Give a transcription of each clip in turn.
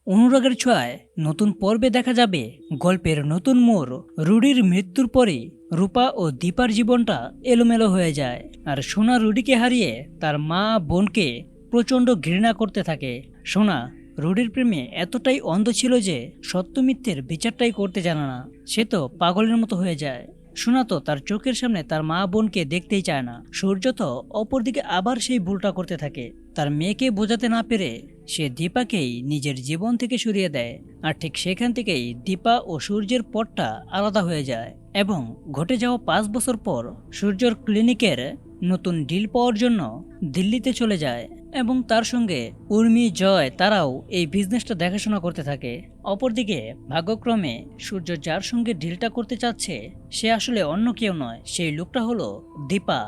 অনুরাগের ছোঁয়ায় নতুন পর্বে দেখা যাবে গল্পের নতুন মোড়। রুডির মৃত্যুর পরে রূপা ও দীপার জীবনটা এলোমেলো হয়ে যায়, আর সোনা রুডিকে হারিয়ে তার মা বোনকে প্রচণ্ড ঘৃণা করতে থাকে। সোনা রুডির প্রেমে এতটাই অন্ধ ছিল যে সত্য মিথ্যের বিচারটাই করতে জানে না। সে তো পাগলের মতো হয়ে যায়। সোনা তো তার চোখের সামনে তার মা বোনকে দেখতেই চায় না। সূর্য তো অপরদিকে আবার সেই ভুলটা করতে থাকে। তার মেয়েকে বোঝাতে না পেরে সে দীপাকেই নিজের জীবন থেকে সরিয়ে দেয়। আর ঠিক সেখান থেকেই দীপা ও সূর্যের পথটা আলাদা হয়ে যায়। এবং ঘটে যাওয়া 5 বছর পর সূর্যর ক্লিনিকের নতুন ডিল পাওয়ার জন্য দিল্লিতে চলে যায়, এবং তার সঙ্গে উর্মি জয় তারাও এই বিজনেসটা দেখাশোনা করতে থাকে। অপরদিকে ভাগ্যক্রমে সূর্য যার সঙ্গে ডিলটা করতে চাচ্ছে সে আসলে অন্য কেউ নয়, সেই লোকটা হলো দীপা।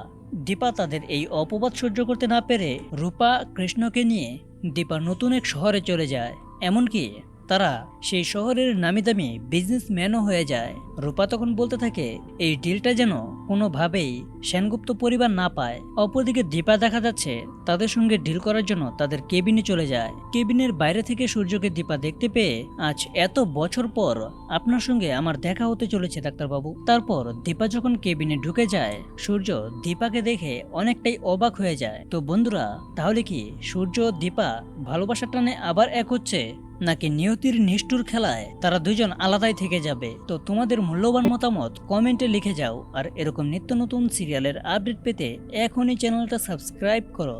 দীপা তাদের এই অপবাদ সহ্য করতে না পেরে রূপা কৃষ্ণকে নিয়ে দীপা নতুন এক শহরে চলে যায়। এমনকি তারা সেই শহরের নামিদামি বিজনেসম্যানও হয়ে যায়। রূপা তখন বলতে থাকে এই ডিলটা যেন কোনোভাবেই সেনগুপ্ত পরিবার না পায়। অপরদিকে দীপা দেখা যাচ্ছে তাদের সঙ্গে ডিল করার জন্য তাদের কেবিনে চলে যায়। কেবিনের বাইরে থেকে সূর্যকে দীপা দেখতে পেয়ে, আজ এত বছর পর আপনার সঙ্গে আমার দেখা হতে চলেছে ডাক্তারবাবু। তারপর দীপা যখন কেবিনে ঢুকে যায়, সূর্য দীপাকে দেখে অনেকটাই অবাক হয়ে যায়। তো বন্ধুরা, তাহলে কি সূর্য দীপা ভালোবাসার টানে আবার এক হচ্ছে, নাকি নিয়তির নিষ্ঠুর খেলায় তারা দুজন আলাদাই থেকে যাবে? তো তোমাদের মূল্যবান মতামত কমেন্টে লিখে যাও। আর এরকম নিত্য নতুন সিরিয়ালের আপডেট পেতে এখনই চ্যানেলটা সাবস্ক্রাইব করো।